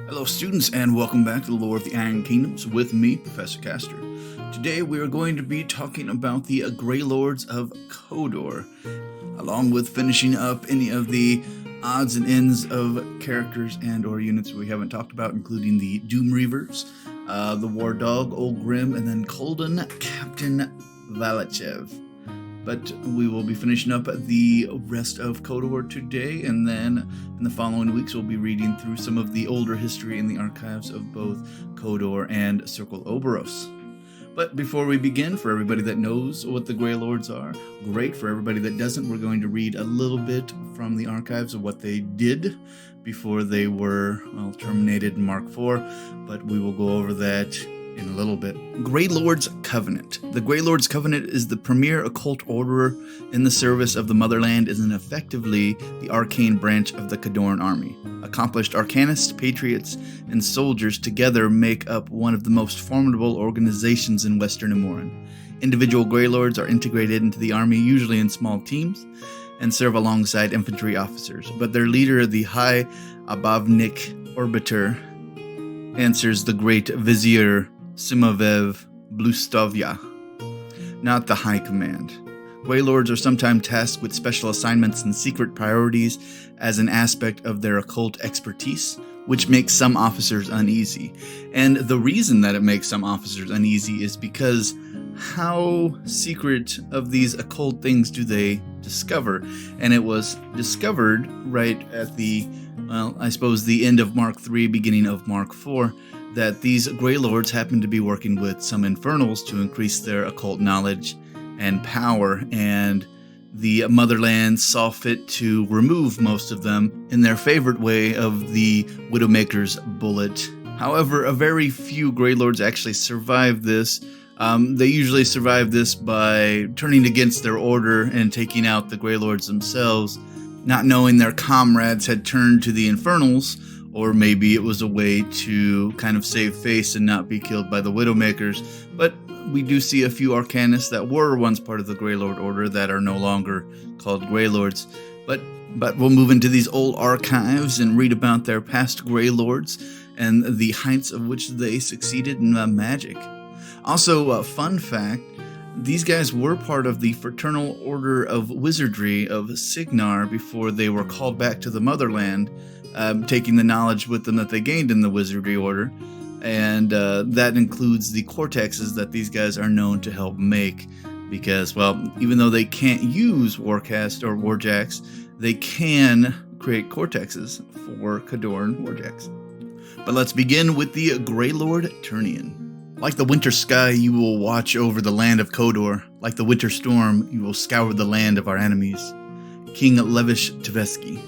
Hello students and welcome back to the Lore of the Iron Kingdoms with me, Professor Castor. Today we are going to be talking about the Greylords of Khador, along with finishing up any of the odds and ends of characters and or units we haven't talked about, including the Doom Reavers, the War Dog, Old Grim, and then Koldun Kapitan Valachev. But we will be finishing up the rest of Khador today, and then in the following weeks we'll be reading through some of the older history in the archives of both Khador and Circle Oberos. But before we begin, for everybody that knows what the Greylords are, great. For everybody that doesn't, we're going to read a little bit from the archives of what they did before they were, terminated in Mark IV, but we will go over that in a little bit. Greylord's Covenant. The Greylord's Covenant is the premier occult order in the service of the Motherland and effectively the arcane branch of the Khadoran Army. Accomplished arcanists, patriots, and soldiers together make up one of the most formidable organizations in Western Imoran. Individual Greylords are integrated into the army, usually in small teams, and serve alongside infantry officers, but their leader, the High Abavnik Orbiter, answers the Great Vizier Simavev Blustovya, not the High Command. Greylords are sometimes tasked with special assignments and secret priorities as an aspect of their occult expertise, which makes some officers uneasy. And the reason that it makes some officers uneasy is because how secret of these occult things do they discover? And it was discovered right at the, the end of Mark III, beginning of Mark IV, that these Greylords happen to be working with some Infernals to increase their occult knowledge and power, and the Motherland saw fit to remove most of them in their favorite way of the Widowmaker's bullet. However, a very few Greylords actually survive this. They usually survive this by turning against their order and taking out the Greylords themselves, not knowing their comrades had turned to the Infernals, or maybe it was a way to kind of save face and not be killed by the Widowmakers. But we do see a few Arcanists that were once part of the Greylord Order that are no longer called Greylords. But we'll move into these old archives and read about their past Greylords and the heights of which they succeeded in magic. Also, a fun fact, these guys were part of the Fraternal Order of Wizardry of Signar before they were called back to the Motherland, taking the knowledge with them that they gained in the Wizardry Order, and that includes the cortexes that these guys are known to help make, because, well, even though they can't use Warcast or Warjacks, they can create cortexes for Khadoran Warjacks. But let's begin with the Greylord Ternion. Like the winter sky, you will watch over the land of Khador. Like the winter storm, you will scour the land of our enemies. King Levish Tversky.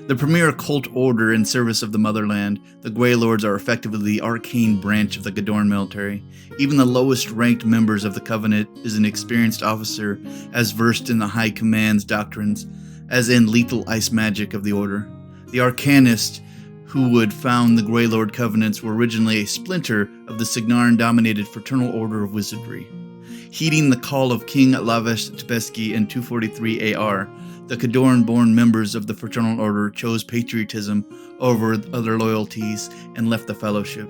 The premier occult order in service of the Motherland, the Greylords are effectively the arcane branch of the Khadoran military. Even the lowest ranked members of the Covenant is an experienced officer as versed in the High Command's doctrines as in lethal ice magic of the order. The Arcanists who would found the Greylord Covenants were originally a splinter of the Signaran-dominated Fraternal Order of Wizardry. Heeding the call of King Lavesh Tversky in 243 AR, the Khadoran-born members of the Fraternal Order chose patriotism over other loyalties and left the Fellowship,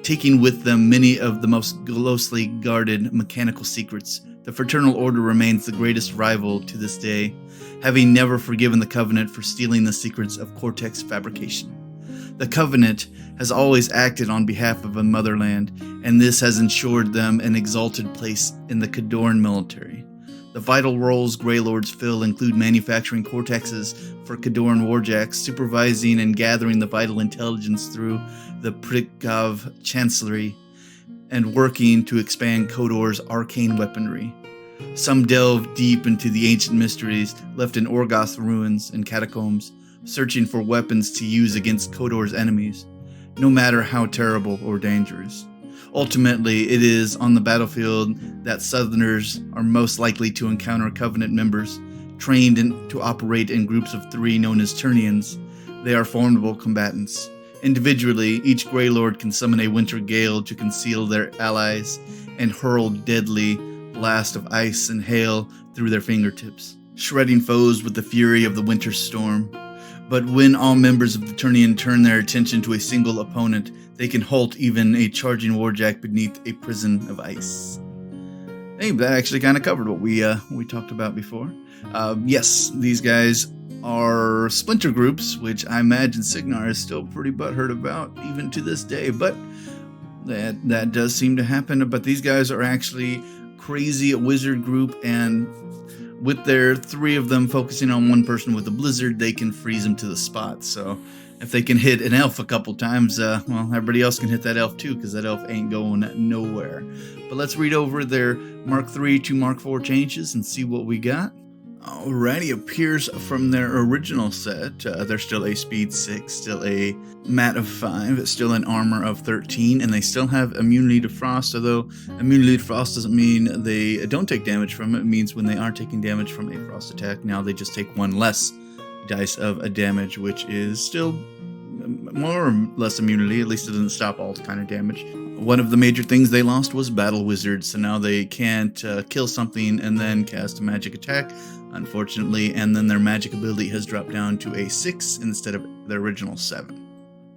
taking with them many of the most closely guarded mechanical secrets. The Fraternal Order remains the greatest rival to this day, having never forgiven the Covenant for stealing the secrets of cortex fabrication. The Covenant has always acted on behalf of the Motherland, and this has ensured them an exalted place in the Khadoran military. The vital roles Greylords fill include manufacturing cortexes for Khadoran Warjacks, supervising and gathering the vital intelligence through the Prikov Chancellery, and working to expand Khador's arcane weaponry. Some delve deep into the ancient mysteries left in Orgoth ruins and catacombs, searching for weapons to use against Khador's enemies, no matter how terrible or dangerous. Ultimately, it is on the battlefield that Southerners are most likely to encounter Covenant members, trained to operate in groups of 3 known as Ternions. They are formidable combatants. Individually, each Greylord can summon a winter gale to conceal their allies and hurl deadly blasts of ice and hail through their fingertips, shredding foes with the fury of the winter storm. But when all members of the Ternion turn their attention to a single opponent, they can halt even a charging warjack beneath a prison of ice. Hey, that actually kind of covered what we talked about before. Yes, these guys are splinter groups, which I imagine Signar is still pretty butthurt about, even to this day. But that does seem to happen. But these guys are actually crazy wizard group, and with their 3 of them focusing on one person with a blizzard, they can freeze them to the spot. So if they can hit an elf a couple times, well, everybody else can hit that elf too, because that elf ain't going nowhere. But let's read over their Mark 3 to Mark 4 changes and see what we got. Alrighty, appears from their original set. They're still a speed 6, still a mat of 5, still an armor of 13, and they still have immunity to frost, although immunity to frost doesn't mean they don't take damage from it. It means when they are taking damage from a frost attack, now they just take 1 less dice of a damage, which is still more or less immunity. At least it doesn't stop all kind of damage. One of the major things they lost was Battle Wizard, so now they can't kill something and then cast a magic attack, unfortunately, and then their magic ability has dropped down to a 6 instead of their original 7.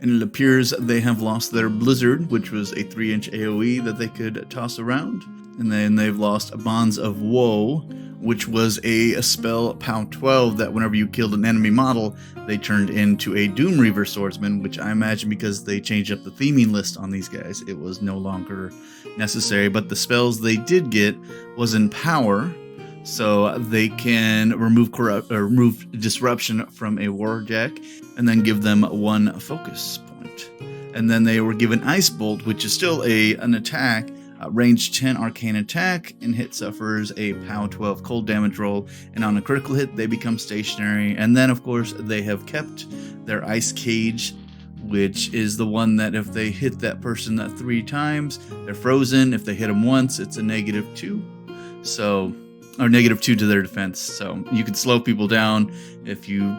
And it appears they have lost their Blizzard, which was a 3-inch AoE that they could toss around. And then they've lost Bonds of Woe, which was a spell POW 12 that whenever you killed an enemy model, they turned into a Doom Reaver Swordsman, which I imagine because they changed up the theming list on these guys, it was no longer necessary. But the spells they did get was in Power, so they can remove disruption from a warjack and then give them 1 focus point. And then they were given Ice Bolt, which is still an attack, range 10 arcane attack, and hit suffers a POW 12 cold damage roll, and on a critical hit they become stationary. And then of course they have kept their Ice Cage, which is the one that if they hit that person 3 times, they're frozen. If they hit them once, it's a -2. So, or -2 to their defense. So you can slow people down. If you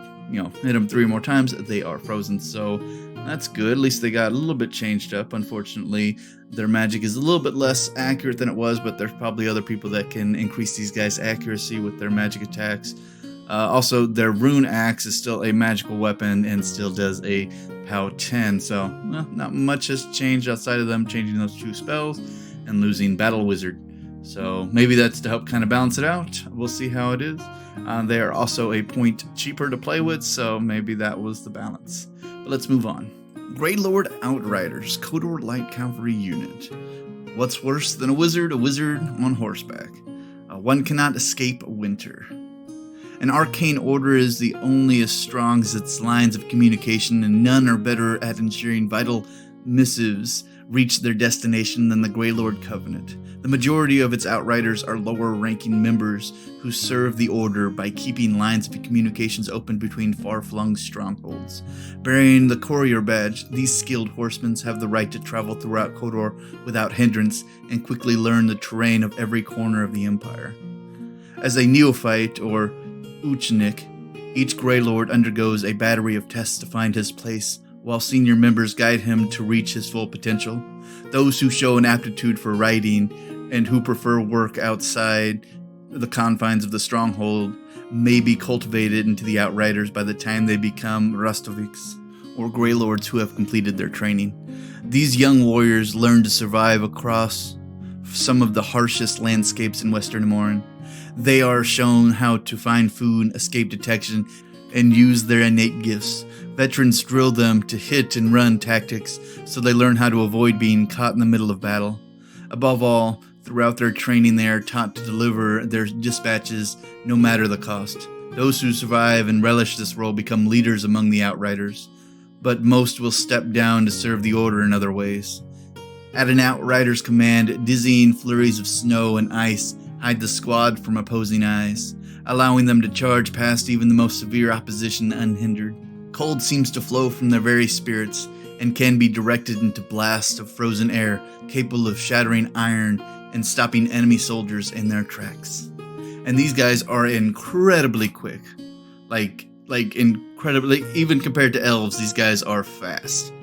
hit them 3 more times, they are frozen. So that's good. At least they got a little bit changed up. Unfortunately, their magic is a little bit less accurate than it was, but there's probably other people that can increase these guys' accuracy with their magic attacks. Also, their Rune Axe is still a magical weapon and still does a POW 10. So, not much has changed outside of them changing those 2 spells and losing Battle Wizard. So maybe that's to help kind of balance it out. We'll see how it is. They are also a point cheaper to play with, so maybe that was the balance. But let's move on. Greylord Outriders, Khador Light Cavalry Unit. What's worse than a wizard? A wizard on horseback. One cannot escape winter. An arcane order is the only as strong as its lines of communication, and none are better at ensuring vital missives reach their destination than the Greylord Covenant. The majority of its outriders are lower-ranking members who serve the Order by keeping lines of communications open between far-flung strongholds. Bearing the courier badge, these skilled horsemen have the right to travel throughout Khador without hindrance and quickly learn the terrain of every corner of the Empire. As a neophyte, or Uchnik, each Greylord undergoes a battery of tests to find his place, while senior members guide him to reach his full potential. Those who show an aptitude for riding and who prefer work outside the confines of the stronghold may be cultivated into the Outriders by the time they become Rostoviks, or Greylords who have completed their training. These young warriors learn to survive across some of the harshest landscapes in Western Amorin. They are shown how to find food, escape detection, and use their innate gifts. Veterans drill them to hit and run tactics, so they learn how to avoid being caught in the middle of battle. Above all, throughout their training they are taught to deliver their dispatches no matter the cost. Those who survive and relish this role become leaders among the Outriders, but most will step down to serve the Order in other ways. At an Outrider's command, dizzying flurries of snow and ice hide the squad from opposing eyes, allowing them to charge past even the most severe opposition unhindered. Cold seems to flow from their very spirits and can be directed into blasts of frozen air capable of shattering iron and stopping enemy soldiers in their tracks. And these guys are incredibly quick. Like incredibly, even compared to elves, these guys are fast.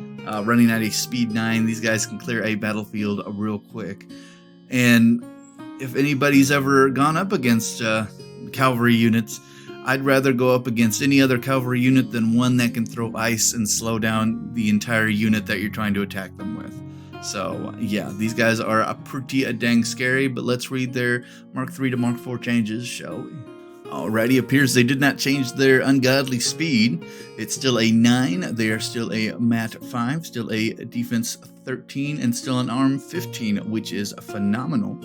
Running at a speed 9, these guys can clear a battlefield real quick. And if anybody's ever gone up against cavalry units, I'd rather go up against any other cavalry unit than one that can throw ice and slow down the entire unit that you're trying to attack them with. So yeah, these guys are pretty dang scary, but let's read their Mark 3 to Mark 4 changes, shall we? Alrighty, appears they did not change their ungodly speed. It's still a 9, they are still a mat 5, still a defense 13, and still an arm 15, which is phenomenal.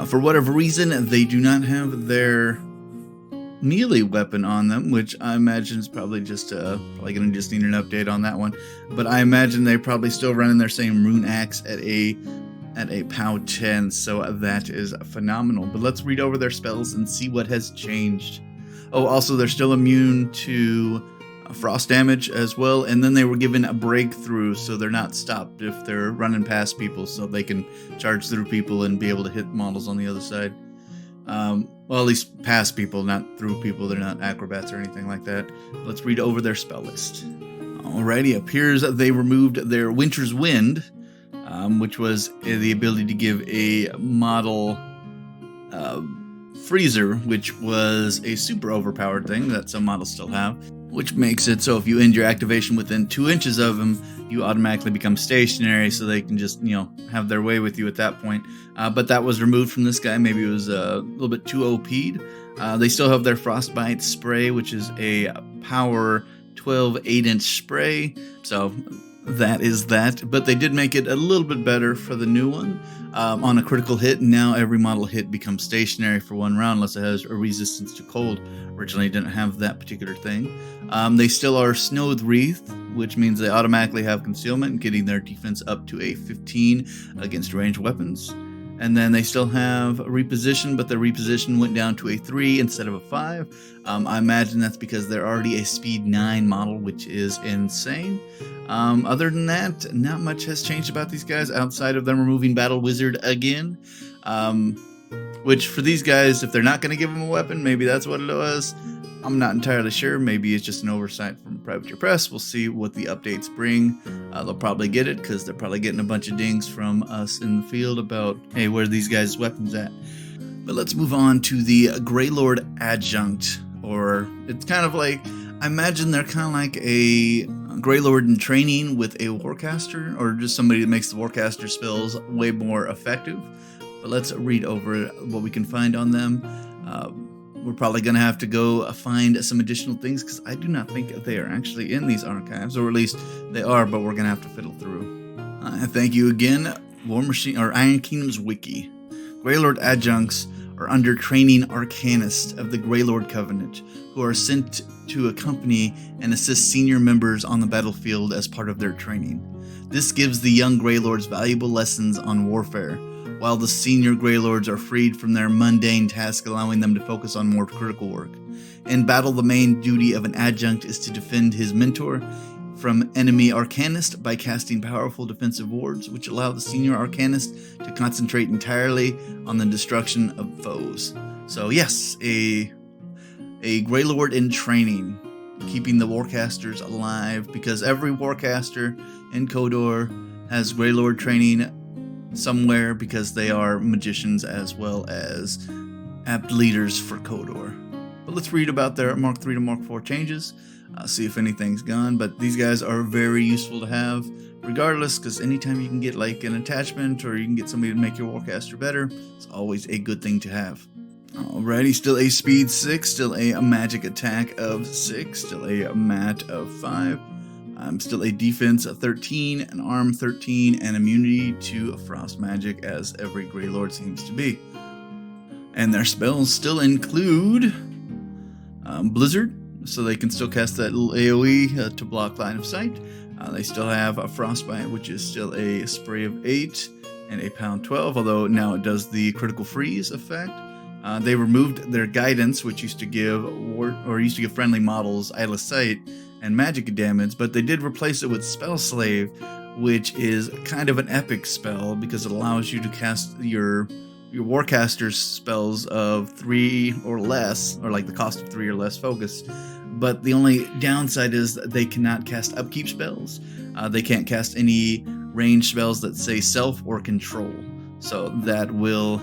For whatever reason, they do not have their melee weapon on them, which I imagine is probably just probably gonna just need an update on that one. But I imagine they're probably still running their same rune axe at a POW 10, so that is phenomenal. But let's read over their spells and see what has changed. Oh, also they're still immune to frost damage as well, and then they were given a breakthrough, so they're not stopped if they're running past people, so they can charge through people and be able to hit models on the other side. Well, at least past people, not through people. They're not acrobats or anything like that. Let's read over their spell list. Alrighty, appears they removed their Winter's Wind, which was the ability to give a model freezer, which was a super overpowered thing that some models still have, which makes it so if you end your activation within 2 inches of them, you automatically become stationary, so they can just, have their way with you at that point. But that was removed from this guy. Maybe it was a little bit too OP'd. They still have their Frostbite spray, which is a power 12 8-inch spray. So that is that. But they did make it a little bit better for the new one. On a critical hit, now every model hit becomes stationary for 1 round unless it has a resistance to cold. Originally didn't have that particular thing. They still are Snowed Wraith, which means they automatically have concealment, getting their defense up to a 15 against ranged weapons. And then they still have reposition, but their reposition went down to a 3 instead of a 5. I imagine that's because they're already a speed 9 model, which is insane. Other than that, not much has changed about these guys outside of them removing Battle Wizard again. Which for these guys, if they're not going to give them a weapon, maybe that's what it was. I'm not entirely sure. Maybe it's just an oversight from Privateer Press. We'll see what the updates bring. They'll probably get it because they're probably getting a bunch of dings from us in the field about, hey, where are these guys' weapons at? But let's move on to the Greylord Adjunct, or it's kind of like, I imagine they're kind of like a Greylord in training with a warcaster, or just somebody that makes the warcaster spells way more effective. But let's read over what we can find on them. We're probably going to have to go find some additional things because I do not think they are actually in these archives, or at least they are, but we're going to have to fiddle through. Thank you again, Warmachine, or Iron Kingdom's Wiki. Greylord Adjuncts are under training arcanists of the Greylord Covenant, who are sent to accompany and assist senior members on the battlefield as part of their training. This gives the young Greylords valuable lessons on warfare, while the senior Greylords are freed from their mundane task, allowing them to focus on more critical work. In battle, the main duty of an adjunct is to defend his mentor from enemy arcanists by casting powerful defensive wards, which allow the senior arcanist to concentrate entirely on the destruction of foes. So yes, a Greylord in training, keeping the warcasters alive, because every warcaster in Khador has Greylord training somewhere, because they are magicians as well as apt leaders for Khador. But let's read about their Mark 3 to Mark 4 changes, see if anything's gone. But these guys are very useful to have regardless, because anytime you can get like an attachment, or you can get somebody to make your warcaster better, it's always a good thing to have. Alrighty, still a speed 6, still a magic attack of 6, still a mat of 5. Still a defense of 13, an arm 13, and immunity to frost magic, as every Greylord seems to be. And their spells still include Blizzard, so they can still cast that little AoE to block line of sight. They still have a Frostbite, which is still a spray of 8 and a pound 12, although now it does the critical freeze effect. They removed their guidance, which used to give friendly models eyeless sight and magic damage, but they did replace it with Spell Slave, which is kind of an epic spell because it allows you to cast your warcaster's spells of 3 or less, or like the cost of 3 or less focus. But the only downside is that they cannot cast upkeep spells. They can't cast any range spells that say self or control, so that will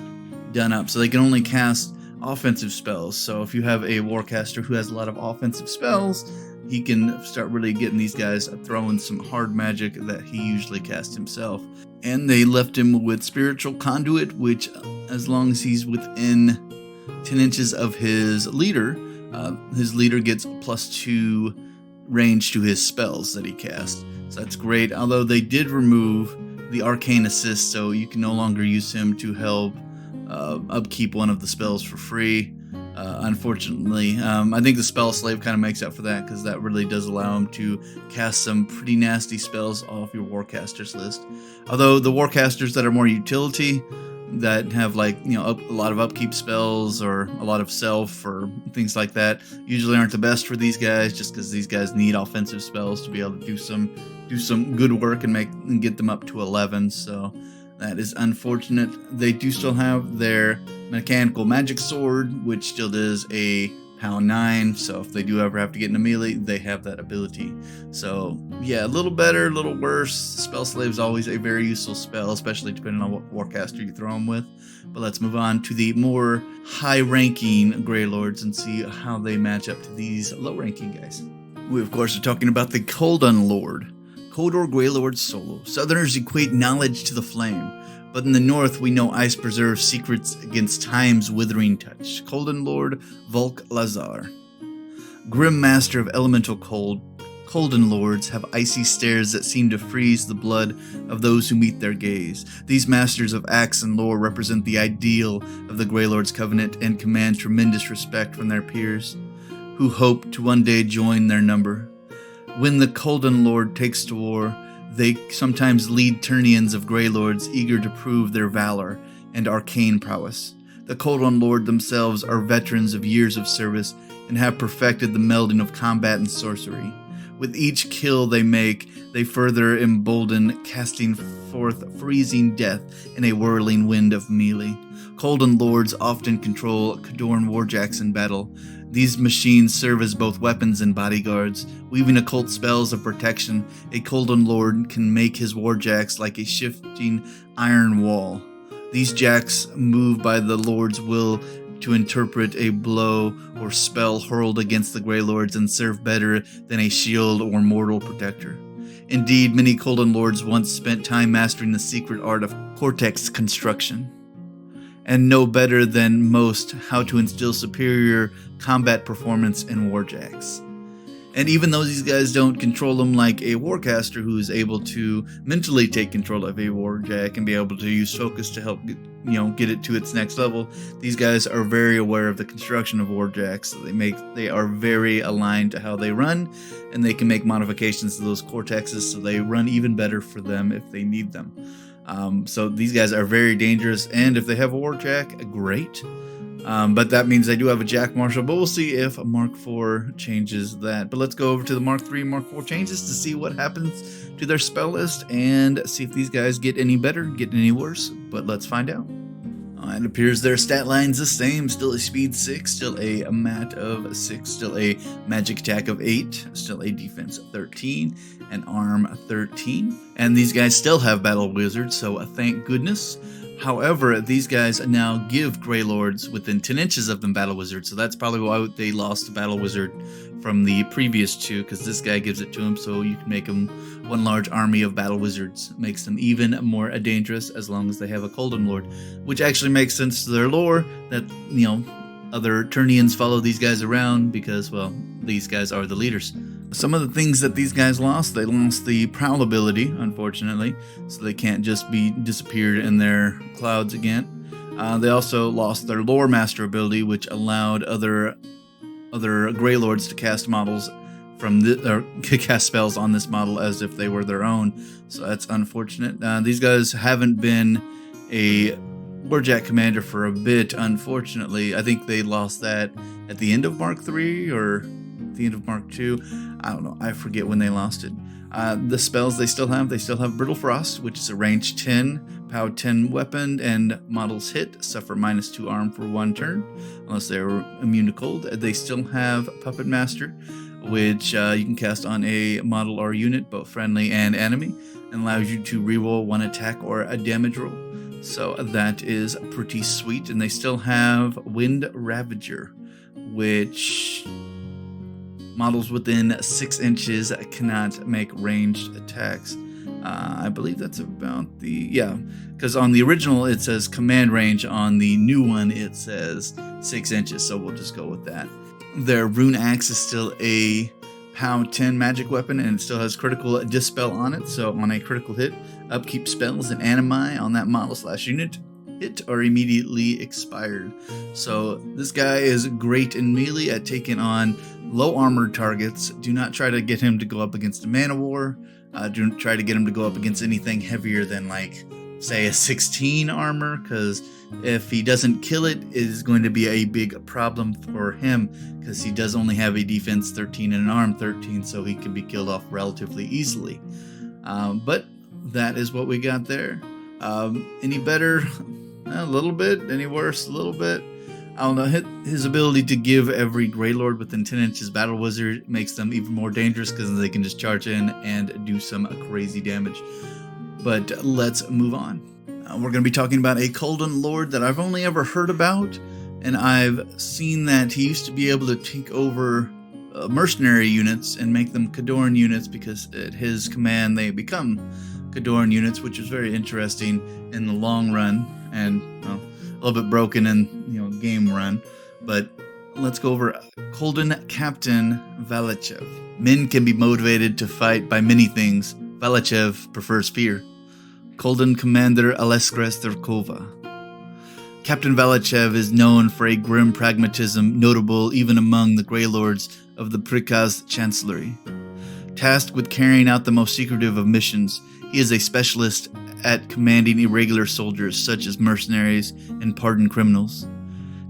done up. So they can only cast offensive spells. So if you have a warcaster who has a lot of offensive spells, he can start really getting these guys throwing some hard magic that he usually casts himself. And they left him with Spiritual Conduit, which as long as he's within 10 inches of his leader gets +2 range to his spells that he casts. So that's great, although they did remove the Arcane Assist, so you can no longer use him to help upkeep one of the spells for free. Unfortunately, I think the Spell Slave kind of makes up for that, because that really does allow him to cast some pretty nasty spells off your Warcasters list. Although the Warcasters that are more utility, that have like, you know, a lot of upkeep spells or a lot of self or things like that, usually aren't the best for these guys, just because these guys need offensive spells to be able to do some good work and get them up to 11. So that is unfortunate. They do still have their mechanical magic sword, which still does a pound 9, so if they do ever have to get into melee, they have that ability. So yeah, a little better, a little worse. Spell Slave is always a very useful spell, especially depending on what warcaster you throw them with. But let's move on to the more high-ranking Greylords and see how they match up to these low-ranking guys. We of course are talking about the Koldun Lord, Khador Greylord Solo. Southerners equate knowledge to the flame, but in the north we know ice preserves secrets against time's withering touch. Koldun Lord Volk Lazar. Grim master of elemental cold, Koldun Lords have icy stares that seem to freeze the blood of those who meet their gaze. These masters of axe and lore represent the ideal of the Greylords Covenant and command tremendous respect from their peers, who hope to one day join their number. When the Koldun Lord takes to war, they sometimes lead Ternions of Greylords eager to prove their valor and arcane prowess. The Koldun Lord themselves are veterans of years of service and have perfected the melding of combat and sorcery. With each kill they make, they further embolden, casting forth freezing death in a whirling wind of melee. Koldun Lords often control Khadoran warjacks in battle. These machines serve as both weapons and bodyguards. Weaving occult spells of protection, a Koldun Lord can make his warjacks like a shifting iron wall. These jacks move by the Lord's will to interpret a blow or spell hurled against the Greylords and serve better than a shield or mortal protector. Indeed, many Koldun Lords once spent time mastering the secret art of cortex construction, and know better than most how to instill superior combat performance in warjacks. And even though these guys don't control them like a warcaster who is able to mentally take control of a warjack and be able to use focus to help get it to its next level, these guys are very aware of the construction of warjacks. They are very aligned to how they run, and they can make modifications to those cortexes so they run even better for them if they need them. So these guys are very dangerous, and if they have a warjack, great. But that means they do have a Jack Marshal, but we'll see if Mark IV changes that. But let's go over to the Mark III and Mark IV changes to see what happens to their spell list and see if these guys get any better, get any worse. But let's find out. It appears their stat line's the same. Still a speed 6, still a mat of 6, still a magic attack of 8, still a defense of 13, and arm 13. And these guys still have battle wizards, so thank goodness. However, these guys now give Greylords within 10 inches of them battle wizards, so that's probably why they lost the battle wizard from the previous two, because this guy gives it to them, so you can make them one large army of battle wizards. Makes them even more dangerous as long as they have a Koldun Lord, which actually makes sense to their lore that, other Ternions follow these guys around because, well, these guys are the leaders. Some of the things that these guys lost, they lost the prowl ability, unfortunately, so they can't just be disappeared in their clouds again. They also lost their lore master ability, which allowed other Greylords to cast models cast spells on this model as if they were their own. So that's unfortunate. These guys haven't been a warjack commander for a bit, unfortunately. I think they lost that at the end of Mark III or the end of Mark II. I don't know. I forget when they lost it. The spells they still have Brittle Frost, which is a range 10, POW 10 weapon, and models hit suffer -2 arm for 1 turn, unless they're immune to cold. They still have Puppet Master, which you can cast on a model or unit, both friendly and enemy, and allows you to reroll 1 attack or a damage roll. So that is pretty sweet. And they still have Wind Ravager, which models within 6 inches cannot make ranged attacks. I believe that's about because on the original it says command range, on the new one it says 6 inches, so we'll just go with that. Their Rune Axe is still a POW 10 magic weapon, and it still has critical dispel on it, so on a critical hit, upkeep spells and animi on that model/unit hit are immediately expired. So this guy is great in melee at taking on low armored targets. Do not try to get him to go up against a Man of War. Do try to get him to go up against anything heavier than, like, say, a 16 armor, because if he doesn't kill it, it is going to be a big problem for him, because he does only have a defense 13 and an arm 13, so he can be killed off relatively easily. But that is what we got there. Any better? A little bit. Any worse? A little bit. I don't know. His ability to give every Greylord within 10 inches Battle Wizard makes them even more dangerous, because they can just charge in and do some crazy damage. But let's move on. We're going to be talking about a Koldun Lord that I've only ever heard about, and I've seen that he used to be able to take over mercenary units and make them Khadoran units, because at his command they become Khadoran units, which is very interesting in the long run, and a little bit broken in game run. But let's go over Koldun Kapitan Valachev. Men can be motivated to fight by many things. Valachev prefers fear. Koldun Commander Aleskres Therkova. Captain Valachev is known for a grim pragmatism notable even among the Greylords of the Prikaz Chancellery. Tasked with carrying out the most secretive of missions, he is a specialist at commanding irregular soldiers such as mercenaries and pardoned criminals.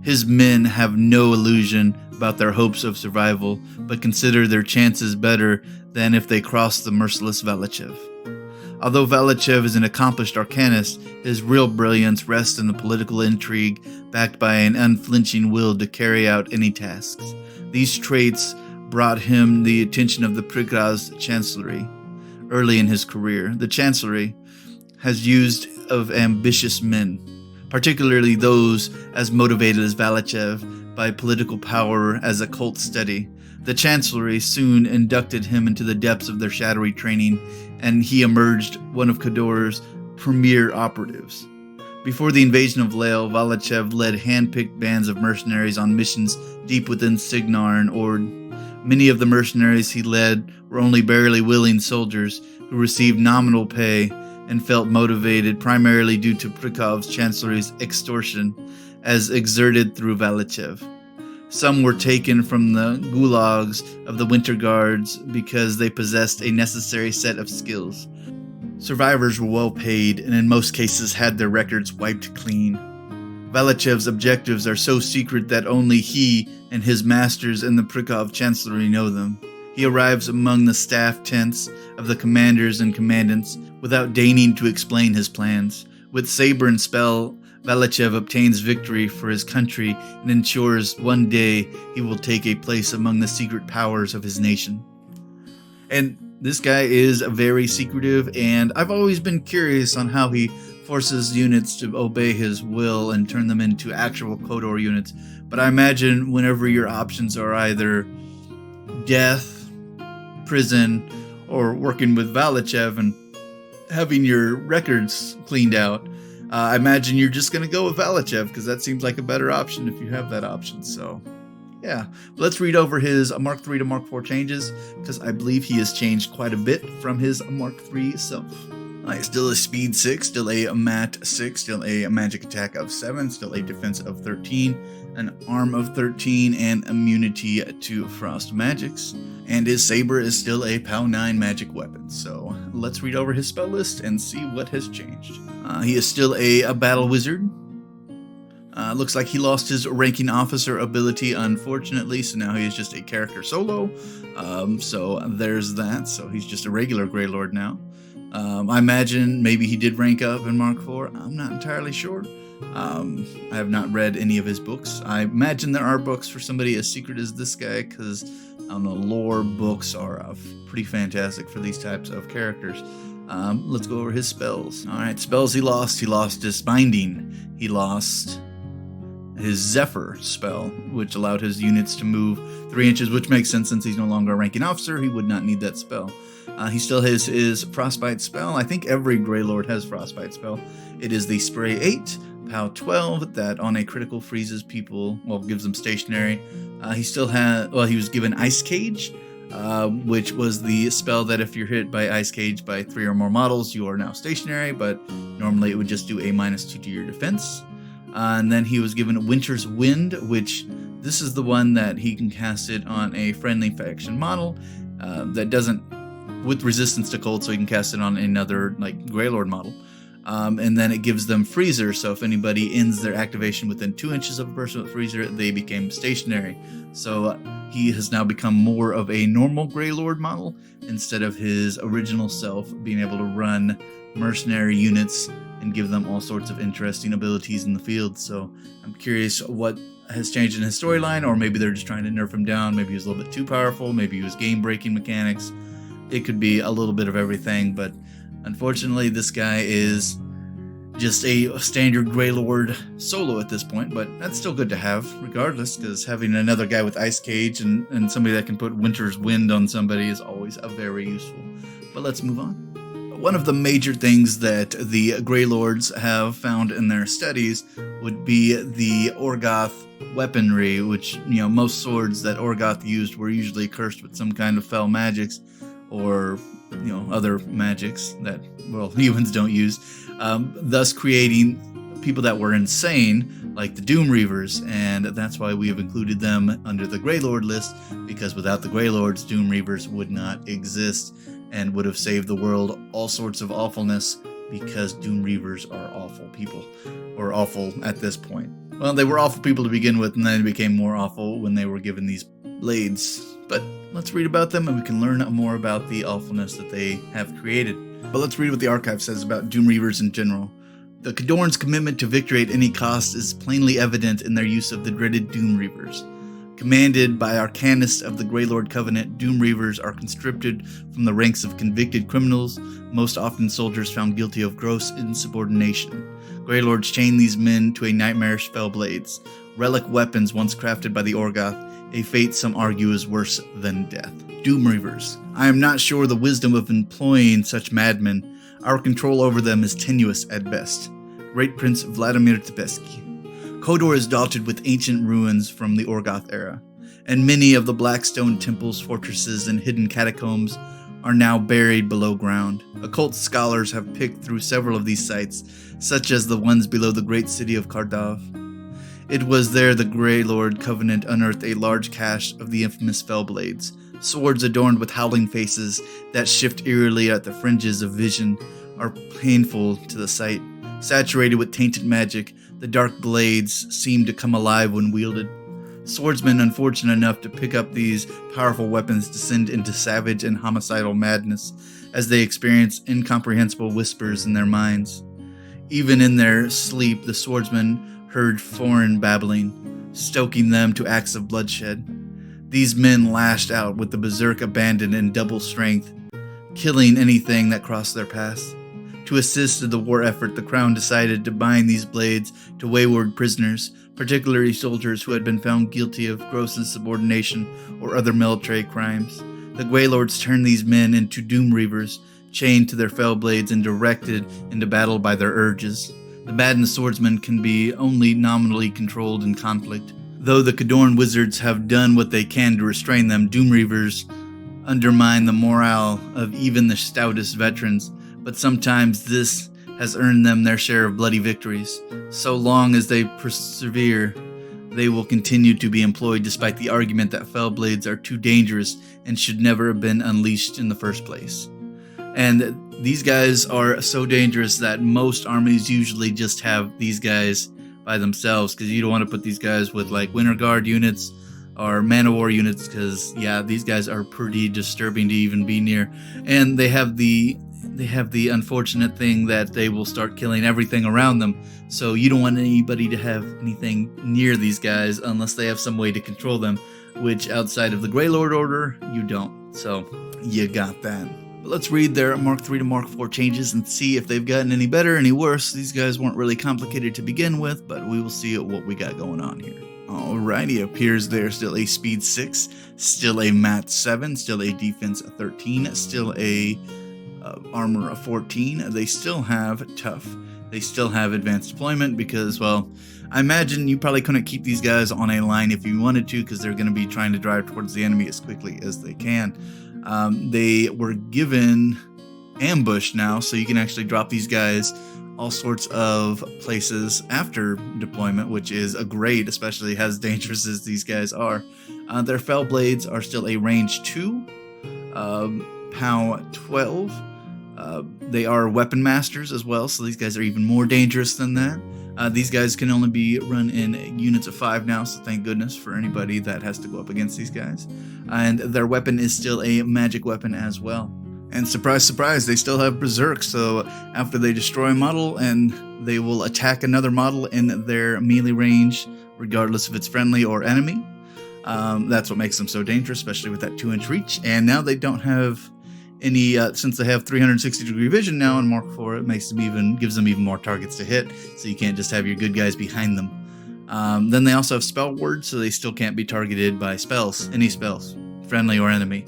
His men have no illusion about their hopes of survival, but consider their chances better than if they crossed the merciless Valachev. Although Valachev is an accomplished arcanist, his real brilliance rests in the political intrigue backed by an unflinching will to carry out any tasks. These traits brought him the attention of the Prikaz Chancellery. Early in his career, the Chancellery has used of ambitious men, particularly those as motivated as Valachev by political power as a cult study. The Chancellery soon inducted him into the depths of their shadowy training, and he emerged one of Khador's premier operatives. Before the invasion of Lael, Valachev led hand-picked bands of mercenaries on missions deep within Signar and Ord. Many of the mercenaries he led were only barely willing soldiers who received nominal pay and felt motivated primarily due to Prikov's Chancellery's extortion as exerted through Valachev. Some were taken from the gulags of the Winter Guards because they possessed a necessary set of skills. Survivors were well paid and in most cases had their records wiped clean. Valachev's objectives are so secret that only he and his masters in the Prikov Chancellery know them. He arrives among the staff tents of the commanders and commandants without deigning to explain his plans. With saber and spell, Valachev obtains victory for his country and ensures one day he will take a place among the secret powers of his nation. And this guy is very secretive, and I've always been curious on how he forces units to obey his will and turn them into actual Khador units. But I imagine whenever your options are either death, prison, or working with Valachev and having your records cleaned out, I imagine you're just going to go with Valachev because that seems like a better option if you have that option. So, yeah. Let's read over his Mark III to Mark IV changes because I believe he has changed quite a bit from his Mark III self. Still a speed 6, still a mat 6, still a magic attack of 7, still a defense of 13, an arm of 13, and immunity to frost magics. And his saber is still a POW 9 magic weapon. So let's read over his spell list and see what has changed. He is still a battle wizard. Looks like he lost his ranking officer ability, unfortunately, so now he is just a character solo. So there's that. So he's just a regular Greylord now. I imagine maybe he did rank up in Mark IV. I'm not entirely sure. I have not read any of his books. I imagine there are books for somebody as secret as this guy, because I don't know, lore books are pretty fantastic for these types of characters. Let's go over his spells. All right, spells he lost. He lost Disbinding. He lost his Zephyr spell, which allowed his units to move 3 inches, which makes sense since he's no longer a ranking officer. He would not need that spell. He still has his Frostbite spell. I think every Greylord has Frostbite spell. It is the Spray 8, POW 12, that on a critical freezes people, well, gives them stationary. He still had, well, he was given Ice Cage, which was the spell that if you're hit by Ice Cage by 3 or more models, you are now stationary, but normally it would just do a -2 to your defense. And then he was given Winter's Wind, which this is the one that he can cast it on a friendly faction model that doesn't, with resistance to cold, so he can cast it on another like Greylord model. And then it gives them Freezer, so if anybody ends their activation within 2 inches of a person with Freezer, they became stationary. So he has now become more of a normal Greylord model instead of his original self being able to run mercenary units and give them all sorts of interesting abilities in the field. So I'm curious what has changed in his storyline, or maybe they're just trying to nerf him down. Maybe he was a little bit too powerful. Maybe he was game-breaking mechanics. It could be a little bit of everything, but unfortunately this guy is just a standard Greylord solo at this point, but that's still good to have regardless, because having another guy with Ice Cage and somebody that can put Winter's Wind on somebody is always very useful. But let's move on. One of the major things that the Greylords have found in their studies would be the Orgoth weaponry, which, you know, most swords that Orgoth used were usually cursed with some kind of fell magics or, you know, other magics that, well, humans don't use, thus creating people that were insane, like the Doom Reavers, and that's why we have included them under the Greylord list, because without the Greylords, Doom Reavers would not exist and would have saved the world all sorts of awfulness, because Doom Reavers are awful people, or awful at this point. Well, they were awful people to begin with, and then they became more awful when they were given these blades. But let's read about them and we can learn more about the awfulness that they have created. But let's read what the archive says about Doom Reavers in general. The Khadorn's commitment to victory at any cost is plainly evident in their use of the dreaded Doom Reavers. Commanded by Arcanists of the Greylord Covenant, Doom Reavers are conscripted from the ranks of convicted criminals, most often soldiers found guilty of gross insubordination. Greylords chain these men to a nightmarish fellblades, relic weapons once crafted by the Orgoth, a fate some argue is worse than death. Doom Reavers. I am not sure the wisdom of employing such madmen. Our control over them is tenuous at best. Great Prince Vladimir Tepesky. Khador is dotted with ancient ruins from the Orgoth era, and many of the black stone temples, fortresses, and hidden catacombs are now buried below ground. Occult scholars have picked through several of these sites, such as the ones below the great city of Khardov. It was there the Greylord Covenant unearthed a large cache of the infamous Fellblades, swords adorned with howling faces that shift eerily at the fringes of vision are painful to the sight. Saturated with tainted magic, the dark blades seem to come alive when wielded. Swordsmen unfortunate enough to pick up these powerful weapons descend into savage and homicidal madness as they experience incomprehensible whispers in their minds. Even in their sleep, the swordsmen heard foreign babbling, stoking them to acts of bloodshed. These men lashed out with the berserk abandon and double strength, killing anything that crossed their path. To assist in the war effort, the Crown decided to bind these blades to wayward prisoners, particularly soldiers who had been found guilty of gross insubordination or other military crimes. The Greylords turned these men into Doom Reavers, chained to their fell blades and directed into battle by their urges. The maddened swordsmen can be only nominally controlled in conflict. Though the Khadoran wizards have done what they can to restrain them, Doom Reavers undermine the morale of even the stoutest veterans, but sometimes this has earned them their share of bloody victories. So long as they persevere, they will continue to be employed despite the argument that fellblades are too dangerous and should never have been unleashed in the first place. And these guys are so dangerous that most armies usually just have these guys by themselves, because you don't want to put these guys with like Winter Guard units or Man of War units, because yeah, these guys are pretty disturbing to even be near. And they have the unfortunate thing that they will start killing everything around them, so you don't want anybody to have anything near these guys unless they have some way to control them, which outside of the Greylord Order, you don't. So you got that. But let's read their Mark 3 to Mark 4 changes and see if they've gotten any better, any worse. These guys weren't really complicated to begin with, but we will see what we got going on here. Alrighty, appears they're still a speed 6, still a mat 7, still a defense 13, still a armor 14. They still have tough. They still have advanced deployment because, well, I imagine you probably couldn't keep these guys on a line if you wanted to, because they're going to be trying to drive towards the enemy as quickly as they can. They were given ambush now, so you can actually drop these guys all sorts of places after deployment, which is a great, especially as dangerous as these guys are. Their fell blades are still a range 2, POW 12. They are weapon masters as well, so these guys are even more dangerous than that. These guys can only be run in units of 5 now, so thank goodness for anybody that has to go up against these guys. And their weapon is still a magic weapon as well. And surprise, surprise, they still have Berserk, so after they destroy a model, and they will attack another model in their melee range, regardless if it's friendly or enemy. That's what makes them so dangerous, especially with that 2-inch reach. And now they don't have any, since they have 360-degree vision now in Mark 4, it gives them even more targets to hit, so you can't just have your good guys behind them. Then they also have spell ward, so they still can't be targeted by spells, any spells, friendly or enemy,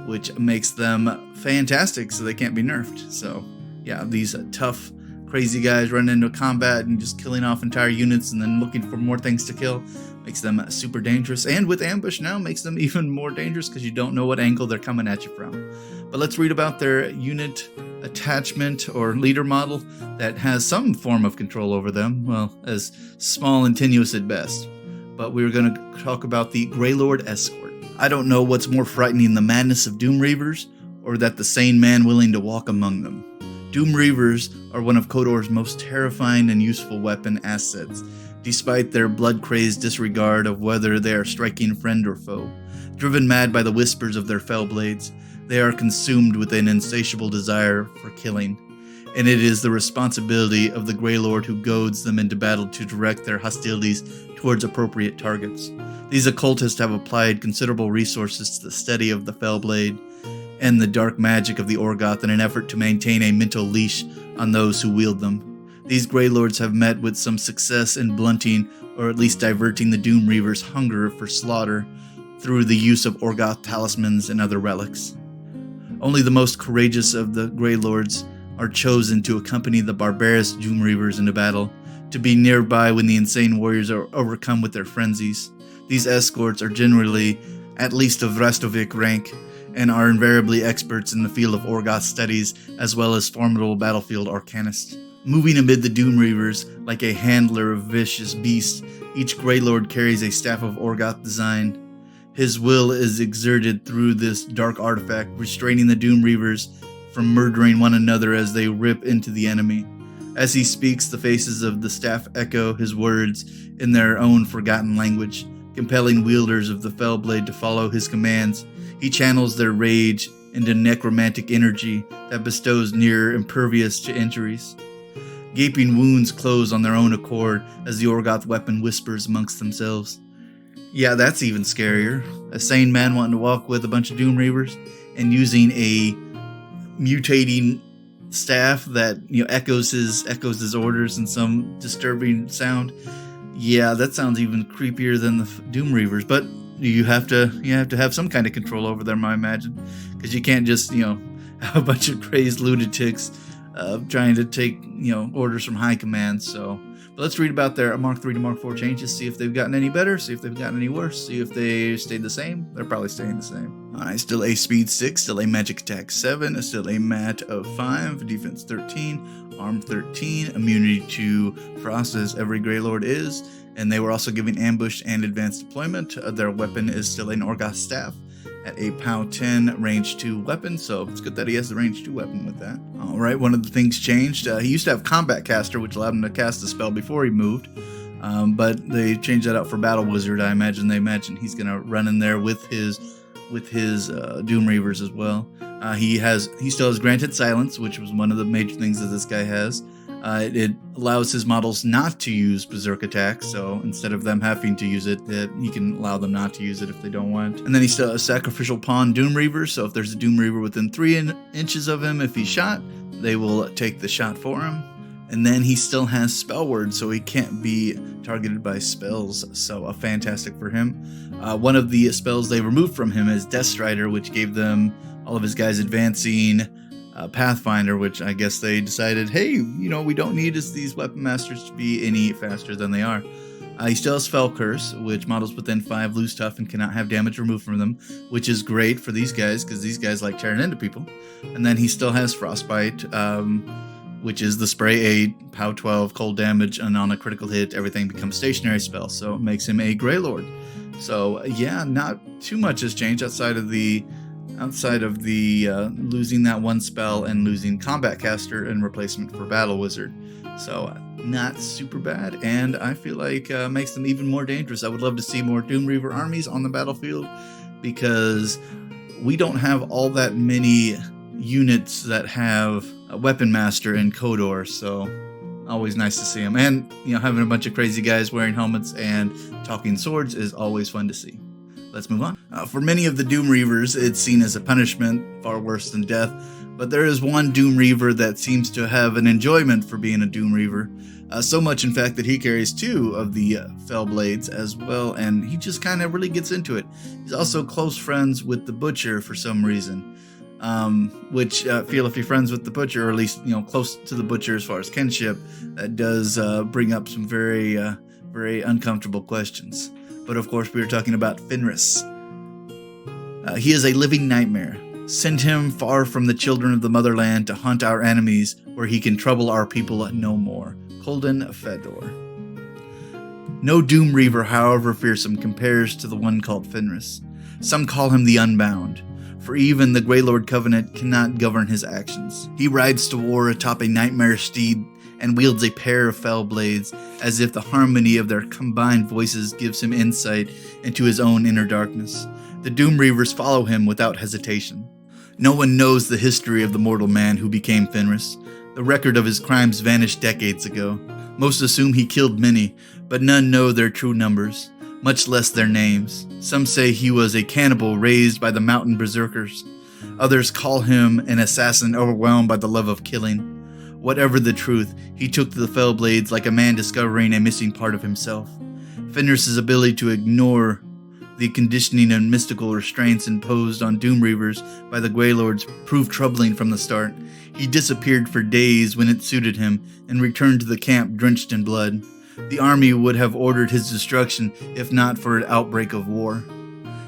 which makes them fantastic, so they can't be nerfed. So yeah, these tough, crazy guys running into combat and just killing off entire units and then looking for more things to kill makes them super dangerous. And with ambush now makes them even more dangerous because you don't know what angle they're coming at you from. But let's read about their unit attachment or leader model that has some form of control over them, well, as small and tenuous at best. But we're going to talk about the Greylord Escort. I don't know what's more frightening, the madness of Doom Reavers or that the sane man willing to walk among them. Doom Reavers are one of Khador's most terrifying and useful weapon assets, despite their blood-crazed disregard of whether they are striking friend or foe. Driven mad by the whispers of their fell blades, they are consumed with an insatiable desire for killing, and it is the responsibility of the Greylord who goads them into battle to direct their hostilities towards appropriate targets. These occultists have applied considerable resources to the study of the fell blade and the dark magic of the Orgoth in an effort to maintain a mental leash on those who wield them. These Greylords have met with some success in blunting, or at least diverting, the Doom Reaver's hunger for slaughter through the use of Orgoth talismans and other relics. Only the most courageous of the Greylords are chosen to accompany the barbarous Doom Reavers into battle, to be nearby when the insane warriors are overcome with their frenzies. These escorts are generally at least of Restovic rank, and are invariably experts in the field of Orgoth studies, as well as formidable battlefield arcanists. Moving amid the Doom Reavers like a handler of vicious beasts, each Greylord carries a staff of Orgoth design. His will is exerted through this dark artifact, restraining the Doom Reavers from murdering one another as they rip into the enemy. As he speaks, the faces of the staff echo his words in their own forgotten language, compelling wielders of the fell blade to follow his commands. He channels their rage into necromantic energy that bestows near impervious to injuries. Gaping wounds close on their own accord as the Orgoth weapon whispers amongst themselves. Yeah, that's even scarier. A sane man wanting to walk with a bunch of Doom Reavers and using a mutating staff that echoes his orders in some disturbing sound. Yeah, that sounds even creepier than the Doom Reavers, but you have to have some kind of control over them, I imagine, because you can't just have a bunch of crazed lunatics trying to take orders from high command. So, but let's read about their Mark 3 to Mark 4 changes, see if they've gotten any better, see if they've gotten any worse, see if they stayed the same. They're probably staying the same. Alright, still a speed 6, still a magic attack 7, still a mat of 5, defense 13, arm 13, immunity to frost as every Greylord is. And they were also given ambush and advanced deployment. Their weapon is still an Orgoth staff at a POW 10 range 2 weapon, so it's good that he has the range 2 weapon with that. Alright, one of the things changed. He used to have combat caster, which allowed him to cast the spell before he moved, but they changed that out for battle wizard. I imagine he's going to run in there with his Doom Reavers as well. He still has granted silence, which was one of the major things that this guy has. It allows his models not to use berserk attacks, so instead of them having to use it, he can allow them not to use it if they don't want. And then he still has sacrificial pawn Doom Reaver, so if there's a Doom Reaver within 3 inches of him, if he's shot, they will take the shot for him. And then he still has spell word, so he can't be targeted by spells, so fantastic for him. One of the spells they removed from him is Death Strider, which gave them all of his guys advancing. Pathfinder, which I guess they decided, hey, we don't need these weapon masters to be any faster than they are. He still has Fell Curse, which models within 5 lose tough and cannot have damage removed from them, which is great for these guys because these guys like tearing into people. And then he still has Frostbite, which is the spray 8, POW 12, cold damage, and on a critical hit, everything becomes stationary spell, so it makes him a Greylord. So yeah, not too much has changed outside of the losing that one spell and losing Combat Caster in replacement for Battle Wizard. So not super bad, and I feel like makes them even more dangerous. I would love to see more Doom Reaver armies on the battlefield because we don't have all that many units that have a Weapon Master in Khador, so always nice to see them. And having a bunch of crazy guys wearing helmets and talking swords is always fun to see. Let's move on. For many of the Doom Reavers, it's seen as a punishment, far worse than death, but there is one Doom Reaver that seems to have an enjoyment for being a Doom Reaver. So much, in fact, that he carries 2 of the Fell Blades as well, and he just kind of really gets into it. He's also close friends with the Butcher for some reason, which feel if you're friends with the Butcher, or at least close to the Butcher as far as kinship, that does bring up some very uncomfortable questions. But of course, we were talking about Fenris. He is a living nightmare. Send him far from the children of the motherland to hunt our enemies, where he can trouble our people no more. Koldun Fedor. No Doom Reaver, however fearsome, compares to the one called Fenris. Some call him the Unbound, for even the Greylord Covenant cannot govern his actions. He rides to war atop a nightmare steed and wields a pair of fell blades, as if the harmony of their combined voices gives him insight into his own inner darkness. The Doom Reavers follow him without hesitation. No one knows the history of the mortal man who became Fenris. The record of his crimes vanished decades ago. Most assume he killed many, but none know their true numbers, much less their names. Some say he was a cannibal raised by the mountain berserkers. Others call him an assassin overwhelmed by the love of killing. Whatever the truth, he took to the fell blades like a man discovering a missing part of himself. Fenris' ability to ignore the conditioning and mystical restraints imposed on Doom Reavers by the Greylords proved troubling from the start. He disappeared for days when it suited him and returned to the camp drenched in blood. The army would have ordered his destruction if not for an outbreak of war.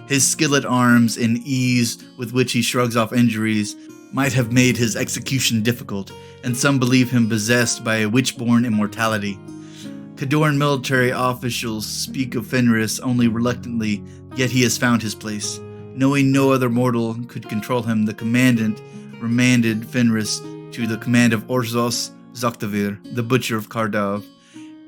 His skill at arms and ease with which he shrugs off injuries might have made his execution difficult, and some believe him possessed by a witch-born immortality. Khadoran military officials speak of Fenris only reluctantly, yet he has found his place. Knowing no other mortal could control him, the commandant remanded Fenris to the command of Orzos Zoktavir, the Butcher of Khardov,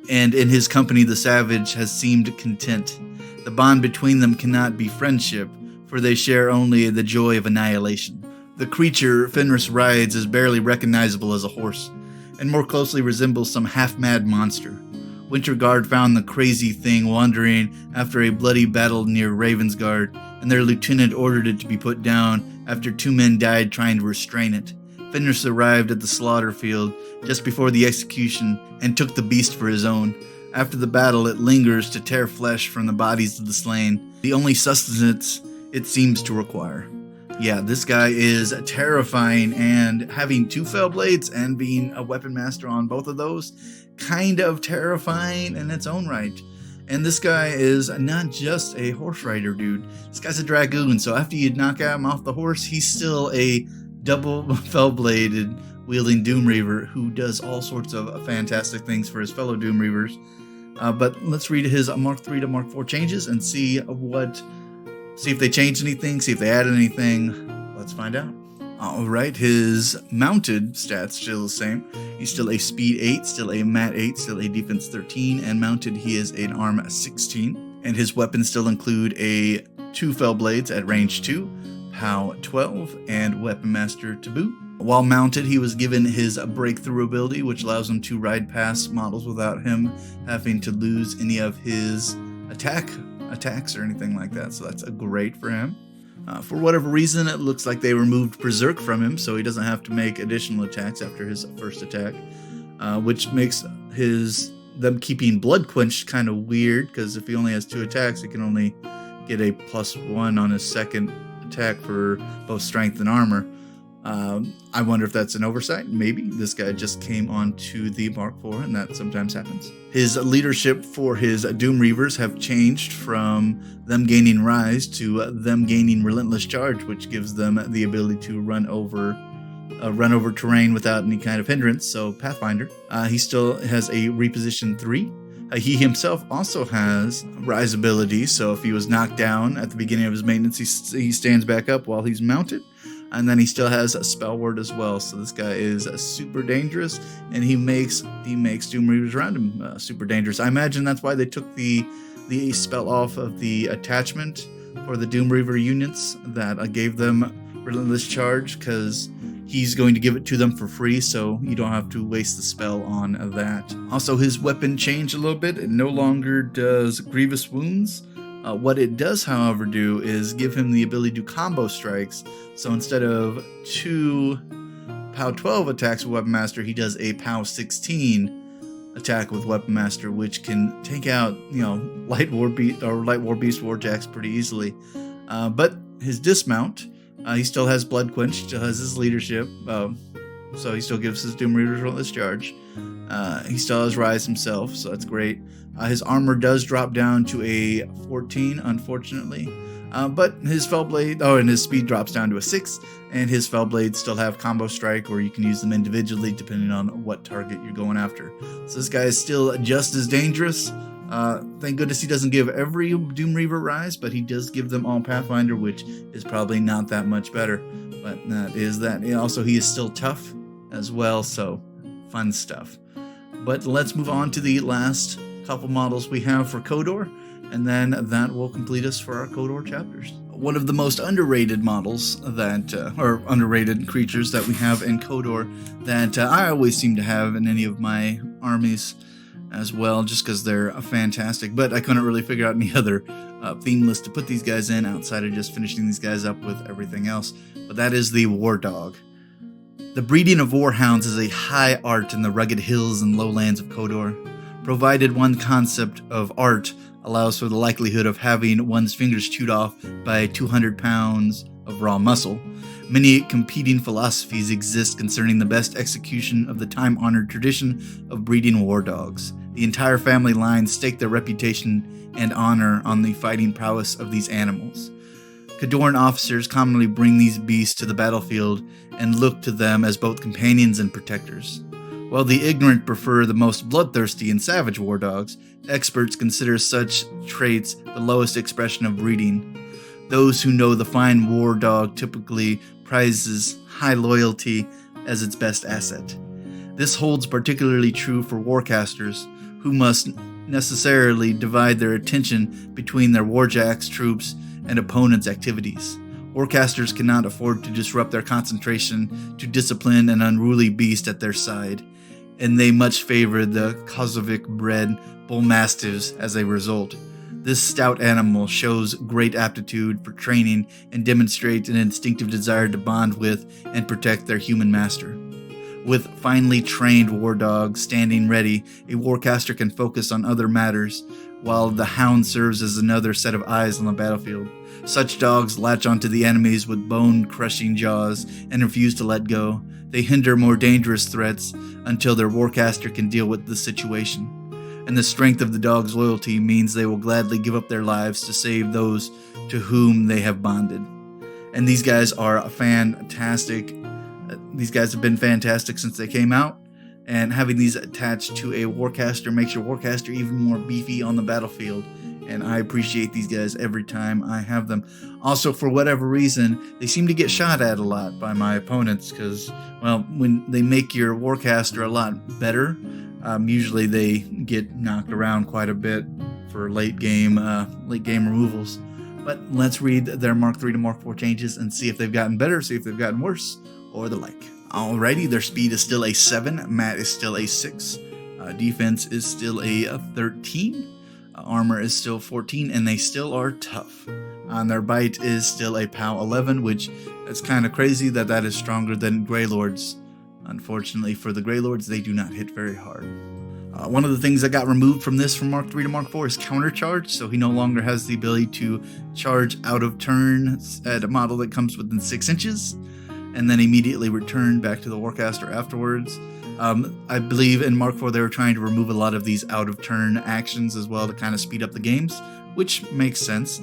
and in his company the savage has seemed content. The bond between them cannot be friendship, for they share only the joy of annihilation. The creature Fenris rides is barely recognizable as a horse, and more closely resembles some half-mad monster. Winterguard found the crazy thing wandering after a bloody battle near Ravensguard, and their lieutenant ordered it to be put down after 2 men died trying to restrain it. Fenris arrived at the slaughter field just before the execution and took the beast for his own. After the battle, it lingers to tear flesh from the bodies of the slain, the only sustenance it seems to require. Yeah, this guy is terrifying, and having 2 fell blades and being a weapon master on both of those, kind of terrifying in its own right. And this guy is not just a horse rider, dude. This guy's a dragoon, so after you knock him off the horse, he's still a double fell bladed wielding Doom Reaver who does all sorts of fantastic things for his fellow Doom Reavers. But let's read his Mark 3 to Mark 4 changes and see if they changed anything, see if they added anything. Let's find out. Alright, his mounted stats still the same. He's still a speed 8, still a mat 8, still a defense 13, and mounted he is an arm 16. And his weapons still include 2 fell blades at range 2, POW 12 and Weapon Master to boot. While mounted, he was given his breakthrough ability, which allows him to ride past models without him having to lose any of his attacks or anything like that. So that's great for him. For whatever reason, it looks like they removed Berserk from him, so he doesn't have to make additional attacks after his first attack, which makes them keeping Blood Quenched kind of weird, because if he only has 2 attacks, he can only get a +1 on his second attack for both strength and armor. I wonder if that's an oversight. Maybe this guy just came onto the Mark IV, and that sometimes happens. His leadership for his Doom Reavers have changed from them gaining Rise to them gaining Relentless Charge, which gives them the ability to run over terrain without any kind of hindrance. So Pathfinder. He still has a reposition 3. He himself also has Rise ability, so if he was knocked down at the beginning of his maintenance, he stands back up while he's mounted. And then he still has a spell word as well. So this guy is super dangerous, and he makes Doom Reavers around him super dangerous. I imagine that's why they took the spell off of the attachment for the Doom Reaver units that gave them Relentless Charge, because he's going to give it to them for free, so you don't have to waste the spell on that. Also, his weapon changed a little bit. It no longer does Grievous Wounds. What it does, however, do is give him the ability to combo strikes. So instead of 2 POW 12 attacks with Weapon Master, he does a POW 16 attack with Weapon Master, which can take out, Light War Beast Warjacks pretty easily. But his dismount, he still has Blood Quench, still has his leadership, so he still gives his Doom Reavers Relentless Charge. He still has Rise himself, so that's great. His armor does drop down to a 14, unfortunately. But his Fellblade, and his speed drops down to a 6, and his Fellblades still have Combo Strike, where you can use them individually depending on what target you're going after. So this guy is still just as dangerous. Thank goodness he doesn't give every Doom Reaver Rise, but he does give them all Pathfinder, which is probably not that much better. But that is that. And also, he is still tough as well, so fun stuff. But let's move on to the last couple models we have for Khador, and then that will complete us for our Khador chapters. One of the most underrated models or underrated creatures that we have in Khador that I always seem to have in any of my armies as well, just because they're fantastic, but I couldn't really figure out any other theme list to put these guys in outside of just finishing these guys up with everything else. But that is the War Dog. The breeding of warhounds is a high art in the rugged hills and lowlands of Khador. Provided one concept of art allows for the likelihood of having one's fingers chewed off by 200 pounds of raw muscle, many competing philosophies exist concerning the best execution of the time-honored tradition of breeding war dogs. The entire family line stake their reputation and honor on the fighting prowess of these animals. Khadoran officers commonly bring these beasts to the battlefield and look to them as both companions and protectors. While the ignorant prefer the most bloodthirsty and savage war dogs, experts consider such traits the lowest expression of breeding. Those who know the fine war dog typically prizes high loyalty as its best asset. This holds particularly true for warcasters, who must necessarily divide their attention between their warjacks, troops, and opponents' activities. Warcasters cannot afford to disrupt their concentration to discipline an unruly beast at their side, and they much favor the Kosovic-bred bull mastiffs as a result. This stout animal shows great aptitude for training and demonstrates an instinctive desire to bond with and protect their human master. With finely trained war dogs standing ready, a warcaster can focus on other matters, while the hound serves as another set of eyes on the battlefield. Such dogs latch onto the enemies with bone-crushing jaws and refuse to let go. They hinder more dangerous threats until their warcaster can deal with the situation. And the strength of the dog's loyalty means they will gladly give up their lives to save those to whom they have bonded. And these guys are fantastic. These guys have been fantastic since they came out, and having these attached to a warcaster makes your warcaster even more beefy on the battlefield, and I appreciate these guys every time I have them. Also, for whatever reason, they seem to get shot at a lot by my opponents, because, well, when they make your warcaster a lot better, usually they get knocked around quite a bit for late game removals. But let's read their Mark 3 to Mark 4 changes and see if they've gotten better, see if they've gotten worse, or the like. Alrighty, their speed is still a 7, mat is still a 6, defense is still a 13, armor is still 14, and they still are tough. Their bite is still a POW 11, which is kind of crazy that is stronger than Greylords. Unfortunately for the Greylords, they do not hit very hard. One of the things that got removed from this from Mark 3 to Mark 4 is countercharge, so he no longer has the ability to charge out of turn at a model that comes within 6 inches, and then immediately return back to the warcaster afterwards. I believe in Mark 4 they were trying to remove a lot of these out of turn actions as well to kind of speed up the games, which makes sense.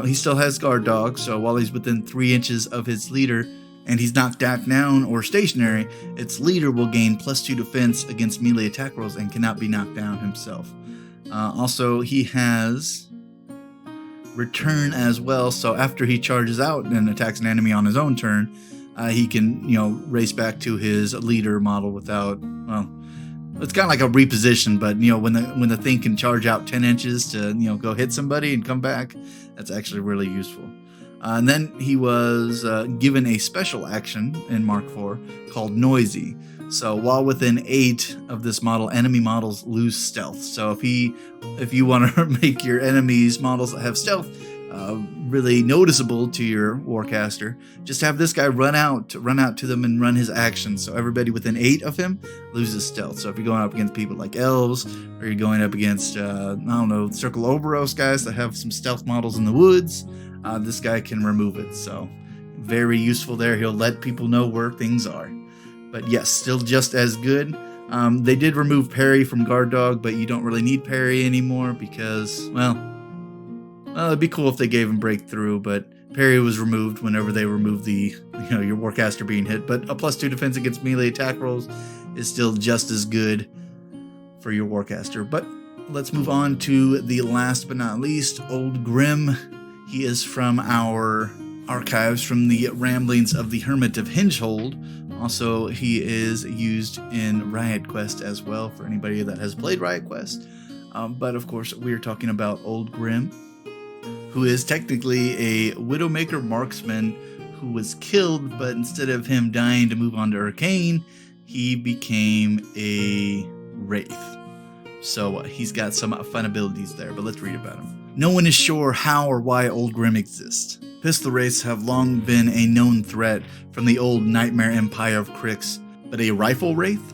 He still has guard dog, so while he's within 3 inches of his leader, and he's knocked down or stationary, its leader will gain +2 defense against melee attack rolls and cannot be knocked down himself. Also, he has return as well, so after he charges out and attacks an enemy on his own turn, he can, race back to his leader model without, well, it's kind of like a reposition, but, when the thing can charge out 10 inches to, go hit somebody and come back, that's actually really useful. And then he was given a special action in Mark 4 called Noisy. So while within 8 of this model, enemy models lose stealth. So if you want to make your enemies models that have stealth really noticeable to your warcaster, just have this guy run out to them and run his actions. So everybody within 8 of him loses stealth. So if you're going up against people like elves, or you're going up against Circle Oberos guys that have some stealth models in the woods, this guy can remove it. So very useful there. He'll let people know where things are. But yes, still just as good. They did remove parry from guard dog, but you don't really need parry anymore because, well, it'd be cool if they gave him breakthrough, but parry was removed whenever they removed the, your warcaster being hit. But a +2 defense against melee attack rolls is still just as good for your warcaster. But let's move on to the last but not least, Old Grim. He is from our archives from the Ramblings of the Hermit of Hingehold. Also, he is used in Riot Quest as well for anybody that has played Riot Quest. But of course, we are talking about Old Grim, who is technically a Widowmaker marksman who was killed, but instead of him dying to move on to Arcane, he became a Wraith. So he's got some fun abilities there, but let's read about him. No one is sure how or why Old Grim exists. Pistol Wraiths have long been a known threat from the old nightmare empire of Crix, but a rifle Wraith,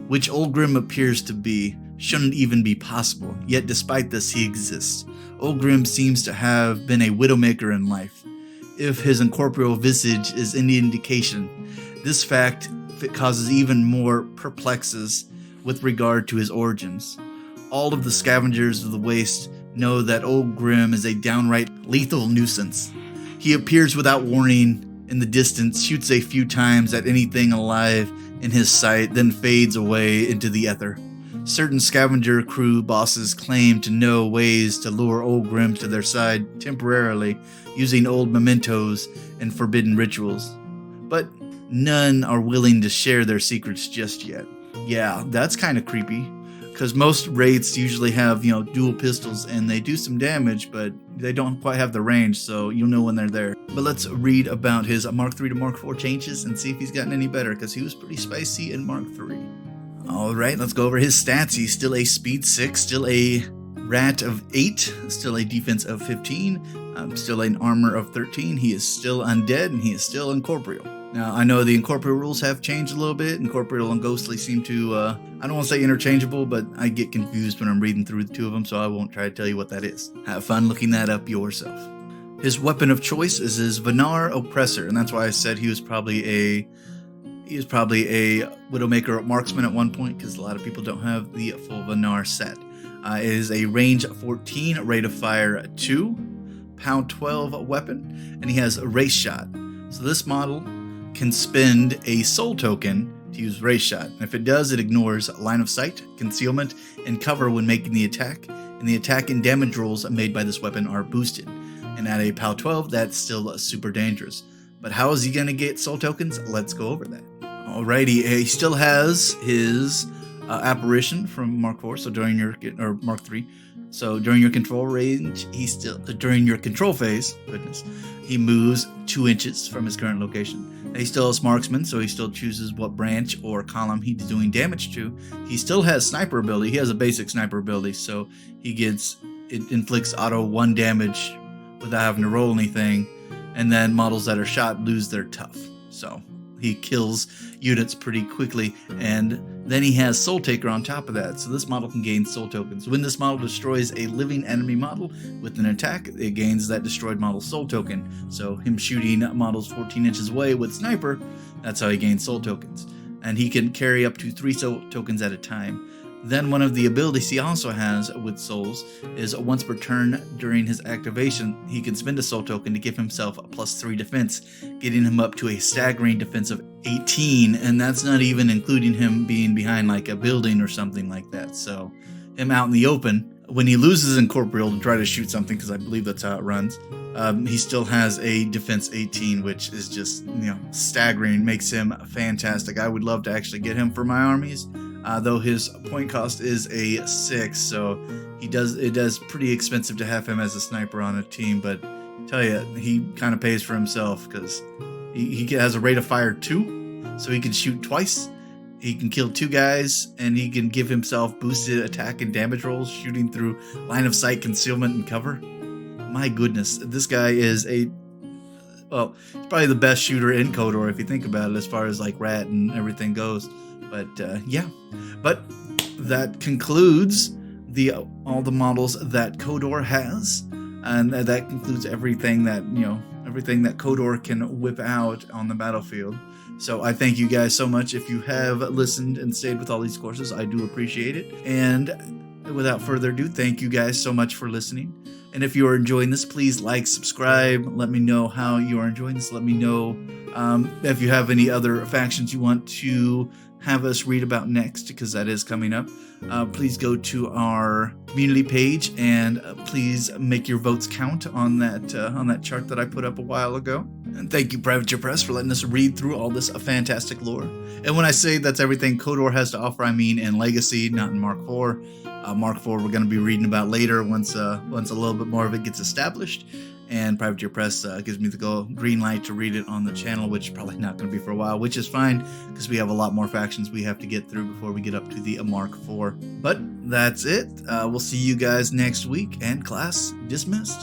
which Old Grim appears to be, shouldn't even be possible, yet despite this he exists. Old Grim seems to have been a Widowmaker in life. If his incorporeal visage is any indication, this fact causes even more perplexes with regard to his origins. All of the scavengers of the waste know that Old Grim is a downright lethal nuisance. He appears without warning in the distance, shoots a few times at anything alive in his sight, then fades away into the ether. Certain scavenger crew bosses claim to know ways to lure Old Grim to their side temporarily, using old mementos and forbidden rituals. But none are willing to share their secrets just yet. Yeah, that's kind of creepy. Because most Wraiths usually have, dual pistols and they do some damage, but they don't quite have the range, so you'll know when they're there. But let's read about his Mark 3 to Mark 4 changes and see if he's gotten any better, because he was pretty spicy in Mark 3. Alright, let's go over his stats. He's still a speed 6, still a rat of 8, still a defense of 15, still an armor of 13. He is still undead, and he is still incorporeal. Now, I know the incorporeal rules have changed a little bit. Incorporeal and ghostly seem to, I don't want to say interchangeable, but I get confused when I'm reading through the two of them, so I won't try to tell you what that is. Have fun looking that up yourself. His weapon of choice is his Venar Oppressor, and that's why I said he was probably a Widowmaker marksman at one point, because a lot of people don't have the full Venar set. It is a range 14, rate of fire 2, POW 12 weapon, and he has a race shot. So this model can spend a soul token to use race shot, and if it does, it ignores line of sight, concealment, and cover when making the attack, and the attack and damage rolls made by this weapon are boosted. And at a POW 12, that's still super dangerous. But how is he going to get soul tokens? Let's go over that. Alrighty, he still has his apparition from Mark 4. So during your or Mark 3. So during your control range, during your control phase, he moves 2 inches from his current location. He still has marksman, so he still chooses what branch or column he's doing damage to. He still has sniper ability. He has a basic sniper ability, so it inflicts auto 1 damage without having to roll anything, and then models that are shot lose their tough. So he kills units pretty quickly, and then he has Soul Taker on top of that, so this model can gain soul tokens. When this model destroys a living enemy model with an attack, it gains that destroyed model's soul token. So him shooting models 14 inches away with sniper, that's how he gains soul tokens. And he can carry up to 3 soul tokens at a time. Then one of the abilities he also has with souls is once per turn during his activation, he can spend a soul token to give himself a +3 defense, getting him up to a staggering defense of 18, and that's not even including him being behind like a building or something like that. So him out in the open, when he loses Incorporeal to try to shoot something, because I believe that's how it runs, he still has a defense 18, which is just, staggering, makes him fantastic. I would love to actually get him for my armies. Though his point cost is a 6, so it does pretty expensive to have him as a sniper on a team, but I tell you, he kind of pays for himself because he has a rate of fire 2, so he can shoot twice, he can kill 2 guys, and he can give himself boosted attack and damage rolls, shooting through line of sight, concealment, and cover. My goodness, this guy is he's probably the best shooter in KOTOR if you think about it, as far as like Rat and everything goes. But yeah, but that concludes all the models that KOTOR has, and that concludes everything that KOTOR can whip out on the battlefield. So I thank you guys so much. If you have listened and stayed with all these courses, I do appreciate it. And without further ado, thank you guys so much for listening. And if you are enjoying this, please like, subscribe, let me know how you are enjoying this. Let me know if you have any other factions you want to have us read about next, because that is coming up. Please go to our community page and please make your votes count on that chart that I put up a while ago. And thank you, Privateer Press, for letting us read through all this fantastic lore. And when I say that's everything KOTOR has to offer, I mean in Legacy, not in Mark 4. Mark 4 we're going to be reading about later once a little bit more of it gets established. And Privateer Press gives me the green light to read it on the channel, which is probably not going to be for a while, which is fine, because we have a lot more factions we have to get through before we get up to the Mark 4. But that's it. We'll see you guys next week, and class dismissed.